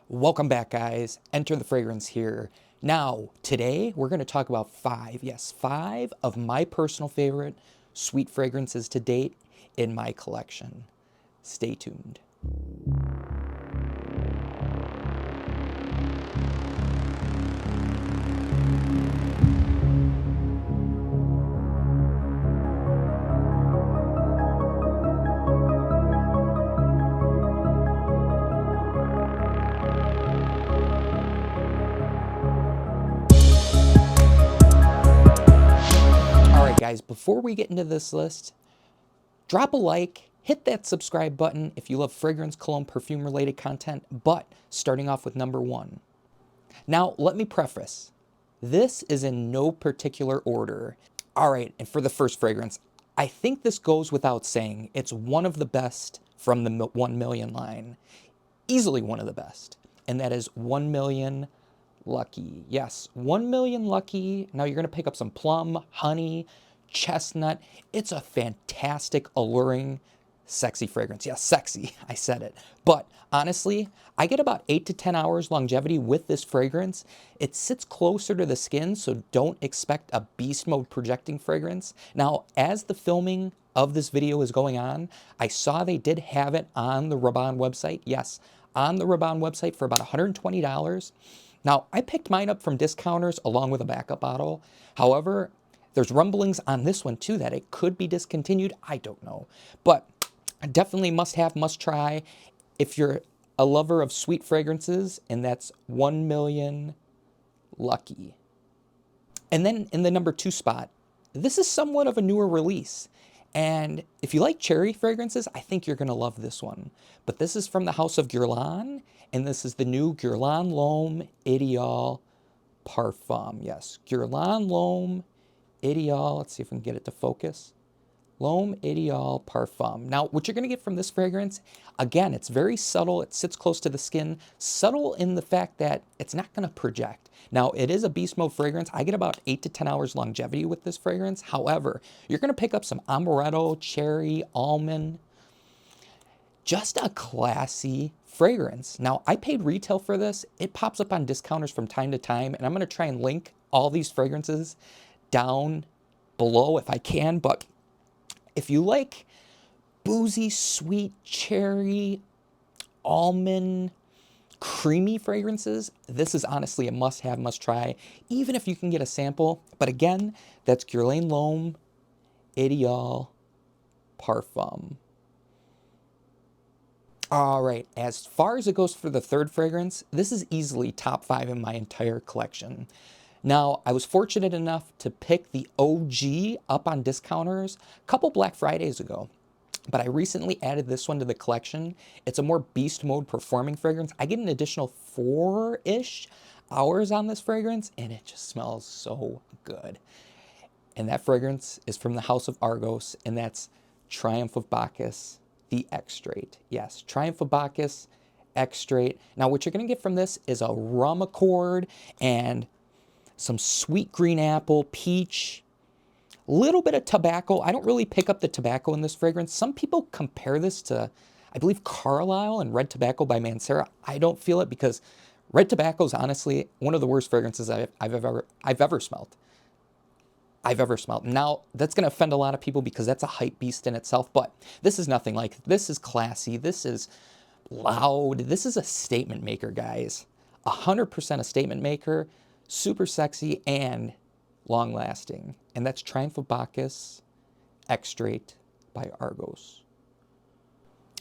Welcome back, guys. Enter the Fragrance here. Now, today we're going to talk about five of my personal favorite sweet fragrances to date in my collection. Stay tuned. Guys, before we get into this list, drop a like, hit that subscribe button if you love fragrance, cologne, perfume related content, but starting off with number one. Now, let me preface, this is in no particular order. All right, and for the first fragrance, I think this goes without saying, it's one of the best from the 1 million line, easily one of the best, and that is 1 million Lucky. Yes, 1 million Lucky. Now you're gonna pick up some plum, honey, chestnut. It's a fantastic, alluring, sexy fragrance. Yeah, sexy, I said it. But honestly, I get about 8 to 10 hours longevity with this fragrance. It sits closer to the skin, so don't expect a beast mode projecting fragrance. Now, as the filming of this video is going on, I saw they did have it on the Rabanne website. Yes, on the Rabanne website for about $120. Now, I picked mine up from discounters along with a backup bottle. However, there's rumblings on this one too that it could be discontinued. I don't know. But definitely must have, must try if you're a lover of sweet fragrances, and that's 1 million Lucky. And then in the number 2 spot, this is somewhat of a newer release. And if you like cherry fragrances, I think you're going to love this one. But this is from the House of Guerlain, and this is the new Gan LOM ID Parfum. Yes, Gan LOM ID. Let's see if we can get it to focus. L'Homme Ideal Parfum. Now, what you're going to get from this fragrance, again, it's very subtle. It sits close to the skin. Subtle in the fact that it's not going to project. Now, it is a beast mode fragrance. I get about 8 to 10 hours longevity with this fragrance. However, you're going to pick up some amaretto, cherry, almond. Just a classy fragrance. Now, I paid retail for this. It pops up on discounters from time to time, and I'm going to try and link all these fragrances down below if I can, but if you like boozy, sweet, cherry, almond, creamy fragrances, this is honestly a must-have, must-try, even if you can get a sample. But again, that's Gan LOM ID Parfum. All right, as far as it goes for the third fragrance, this is easily top 5 in my entire collection. Now, I was fortunate enough to pick the OG up on discounters a couple Black Fridays ago, but I recently added this one to the collection. It's a more beast mode performing fragrance. I get an additional 4-ish hours on this fragrance, and it just smells so good. And that fragrance is from the House of Argos, and that's Triumph of Bacus, the Xrate. Yes, Triumph of Bacus, Xrate. Now, what you're gonna get from this is a rum accord and some sweet green apple, peach, a little bit of tobacco. I don't really pick up the tobacco in this fragrance. Some people compare this to, I believe, Carlisle and Red Tobacco by Mancera. I don't feel it because Red Tobacco is honestly one of the worst fragrances I've ever smelled. Now, that's going to offend a lot of people because that's a hype beast in itself, but this is nothing like it. This is classy. This is loud. This is a statement maker, guys. 100% a statement maker. Super sexy and long-lasting. And that's Triumph of Bacus, Xrate by Argos.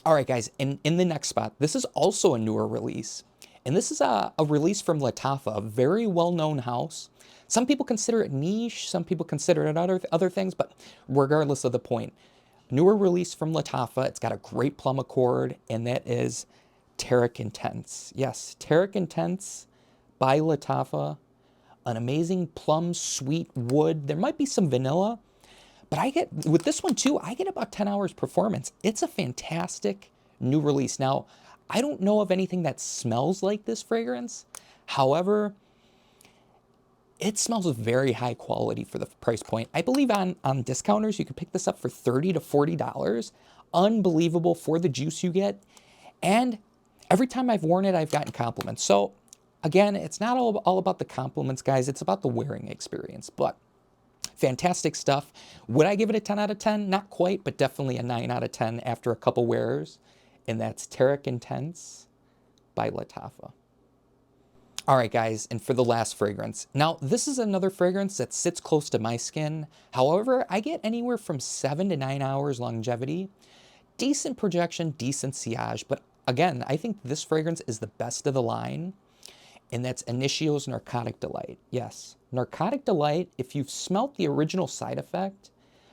All right, guys, in the next spot, this is also a newer release. And this is a release from Lattafa, a very well-known house. Some people consider it niche, some people consider it other things, but regardless of the point, newer release from Lattafa. It's got a great plum accord, and that is Terrac Intense. Yes, Terrac Intense by Lattafa. An amazing plum, sweet wood. There might be some vanilla, but with this one too, I get about 10 hours performance. It's a fantastic new release. Now, I don't know of anything that smells like this fragrance. However, it smells very high quality for the price point. I believe on discounters, you can pick this up for $30 to $40. Unbelievable for the juice you get. And every time I've worn it, I've gotten compliments. So again, it's not all about the compliments, guys. It's about the wearing experience. But fantastic stuff. Would I give it a 10 out of 10? Not quite, but definitely a 9 out of 10 after a couple wears. And that's Terrac Intense by Lattafa. All right, guys, and for the last fragrance. Now, this is another fragrance that sits close to my skin. However, I get anywhere from 7 to 9 hours longevity. Decent projection, decent sillage, but again, I think this fragrance is the best of the line, and that's Initio's Narcotic Delight. Yes, Narcotic Delight, if you've smelt the original Side Effect,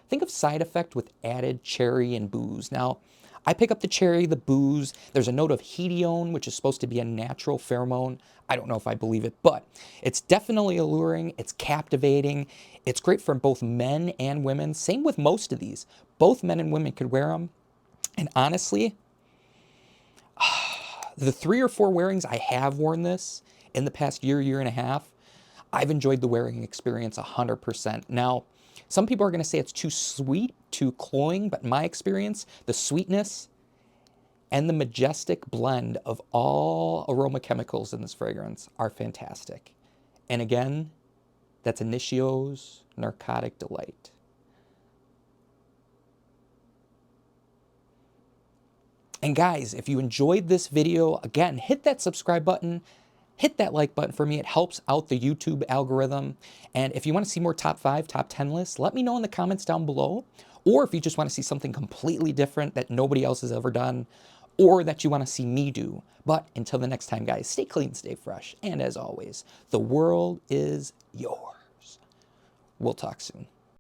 think of Side Effect with added cherry and booze. Now, I pick up the cherry, the booze. There's a note of hedione, which is supposed to be a natural pheromone. I don't know if I believe it, but it's definitely alluring. It's captivating. It's great for both men and women. Same with most of these. Both men and women could wear them. And honestly, the 3 or 4 wearings I have worn this in the past year, year and a half, I've enjoyed the wearing experience 100%. Now, some people are going to say it's too sweet, too cloying, but in my experience, the sweetness and the majestic blend of all aroma chemicals in this fragrance are fantastic. And again, that's Initio's Narcotic Delight. And guys, if you enjoyed this video, again, hit that subscribe button, hit that like button for me. It helps out the YouTube algorithm. And if you want to see more top 5, top 10 lists, let me know in the comments down below. Or if you just want to see something completely different that nobody else has ever done, or that you want to see me do. But until the next time, guys, stay clean, stay fresh. And as always, the world is yours. We'll talk soon.